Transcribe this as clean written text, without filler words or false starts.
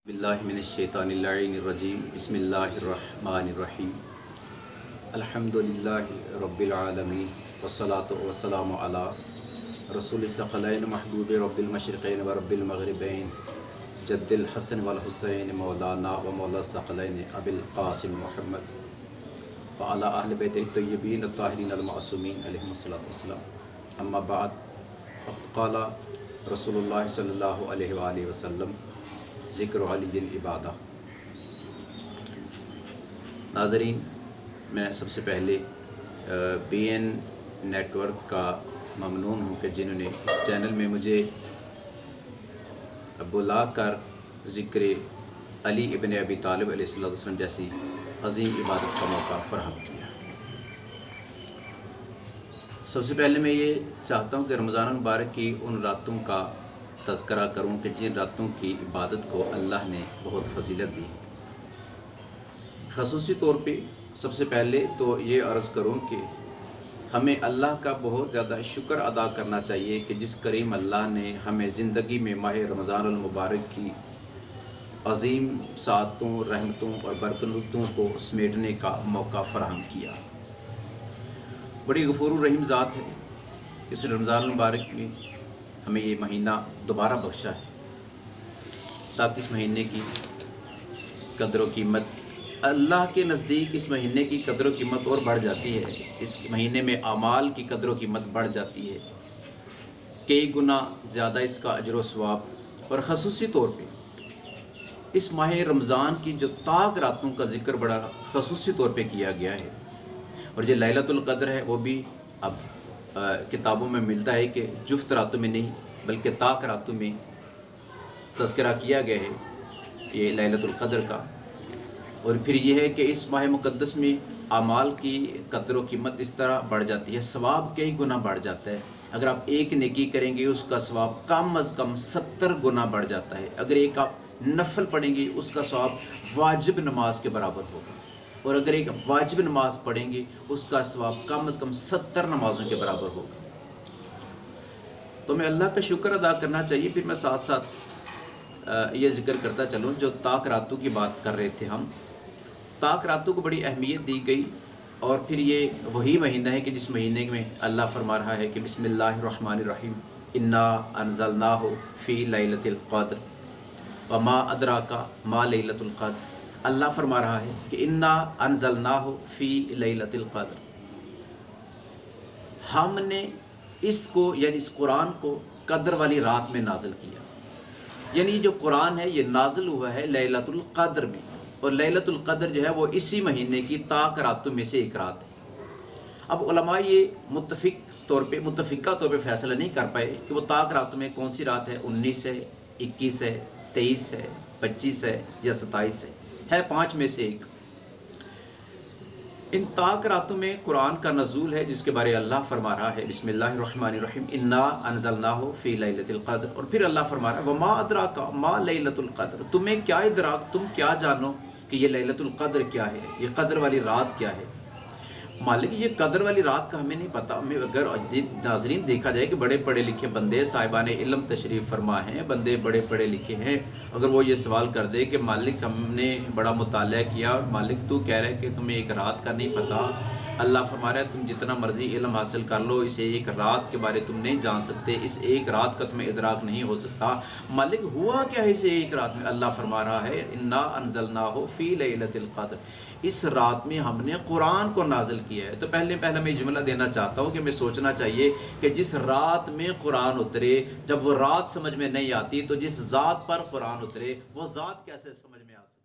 باللہ من الشیطان اللعین الرجیم بسم اللہ الرحمن الرحیم الحمدللہ رب العالمین والصلاة والسلام علی رسول الثقلین محبوب رب المشرقین و رب المغربین جد الحسن والحسین مولانا و مولا الثقلین ابی القاسم محمد وعلی اہل بیت الطیبین الطاہرین المعصومین علیہم الصلاۃ والسلام اما بعد فقد قال رسول اللہ صلی اللہ علیہ وآلہ وسلم ذکر علی عبادہ۔ ناظرین، میں سب سے پہلے بی این نیٹ ورک کا ممنون ہوں کہ جنہوں نے اس چینل میں مجھے بلا کر ذکر علی ابن ابی طالب علیہ السلام جیسی عظیم عبادت کا موقع فراہم کیا۔ سب سے پہلے میں یہ چاہتا ہوں کہ رمضان المبارک کی ان راتوں کا تذکرہ کروں کہ جن راتوں کی عبادت کو اللہ نے بہت فضیلت دی ہے۔ خصوصی طور پہ سب سے پہلے تو یہ عرض کروں کہ ہمیں اللہ کا بہت زیادہ شکر ادا کرنا چاہیے کہ جس کریم اللہ نے ہمیں زندگی میں ماہ رمضان المبارک کی عظیم سعادتوں، رحمتوں اور برکتوں کو سمیٹنے کا موقع فراہم کیا۔ بڑی غفور الرحیم ذات ہے، اس رمضان المبارک میں ہمیں یہ مہینہ دوبارہ بخشا ہے تاکہ اس مہینے کی قدر و قیمت اللہ کے نزدیک اس مہینے کی قدر و قیمت اور بڑھ جاتی ہے۔ اس مہینے میں اعمال کی قدر و قیمت بڑھ جاتی ہے، کئی گنا زیادہ اس کا اجر و ثواب۔ اور خصوصی طور پہ اس ماہ رمضان کی جو طاق راتوں کا ذکر بڑا خصوصی طور پہ کیا گیا ہے، اور یہ لیلۃ القدر ہے وہ بھی اب کتابوں میں ملتا ہے کہ جفت راتوں میں نہیں بلکہ طاق راتوں میں تذکرہ کیا گیا ہے یہ لیلۃ القدر کا۔ اور پھر یہ ہے کہ اس ماہ مقدس میں اعمال کی قدر و قیمت اس طرح بڑھ جاتی ہے، ثواب کئی گنا بڑھ جاتا ہے۔ اگر آپ ایک نیکی کریں گے اس کا ثواب کم از کم 70 گنا بڑھ جاتا ہے۔ اگر ایک آپ نفل پڑھیں گے اس کا ثواب واجب نماز کے برابر ہوگا، اور اگر ایک واجب نماز پڑھیں گے اس کا ثواب کم از کم 70 نمازوں کے برابر ہوگا۔ تو میں اللہ کا شکر ادا کرنا چاہیے۔ پھر میں ساتھ ساتھ یہ ذکر کرتا چلوں جو طاق راتوں کی بات کر رہے تھے ہم، طاق راتوں کو بڑی اہمیت دی گئی، اور پھر یہ وہی مہینہ ہے کہ جس مہینے میں اللہ فرما رہا ہے کہ بسم اللہ الرحمن الرحیم انا انزلناہ فی لیلۃ القدر وما ادراک ما لیلۃ القدر۔ اللہ فرما رہا ہے کہ انا انزلناہ فی لیلۃ القدر، ہم نے اس کو یعنی اس قرآن کو قدر والی رات میں نازل کیا۔ یعنی جو قرآن ہے یہ نازل ہوا ہے لیلۃ القدر میں، اور لیلۃ القدر جو ہے وہ اسی مہینے کی طاق راتوں میں سے ایک رات ہے۔ اب علماء یہ متفقہ طور پہ فیصلہ نہیں کر پائے کہ وہ طاق راتوں میں کون سی رات ہے، 19 ہے، 21 ہے، 23 ہے، 25 ہے یا 27 ہے 5 میں سے ایک۔ ان طاق راتوں میں قرآن کا نزول ہے جس کے بارے اللہ فرما رہا ہے بسم اللہ الرحمن الرحیم انا انزلناہ فی لیلۃ القدر، اور پھر اللہ فرما رہا ہے وما ادراک ما لیلۃ القدر، تمہیں کیا ادراک، تم کیا جانو کہ یہ لیلۃ القدر کیا ہے، یہ قدر والی رات کیا ہے۔ مالک یہ قدر والی رات کا ہمیں نہیں پتہ۔ اگر ناظرین دیکھا جائے کہ بڑے پڑھے لکھے بندے صاحبان علم تشریف فرما ہیں، بندے بڑے پڑھے لکھے ہیں، اگر وہ یہ سوال کر دے کہ مالک ہم نے بڑا مطالعہ کیا اور مالک تو کہہ رہا ہے کہ تمہیں ایک رات کا نہیں پتہ، اللہ فرما رہا ہے تم جتنا مرضی علم حاصل کر لو اس ایک رات کے بارے تم نہیں جان سکتے، اس ایک رات کا تمہیں ادراک نہیں ہو سکتا۔ مالک ہوا کیا ہے اس ایک رات میں؟ اللہ فرما رہا ہے انا انزلناہ فی لیلۃ القدر، اس رات میں ہم نے قرآن کو نازل کیا ہے۔ تو پہلے میں یہ جملہ دینا چاہتا ہوں کہ میں سوچنا چاہیے کہ جس رات میں قرآن اترے، جب وہ رات سمجھ میں نہیں آتی تو جس ذات پر قرآن اترے وہ ذات کیسے سمجھ میں آ سکتی؟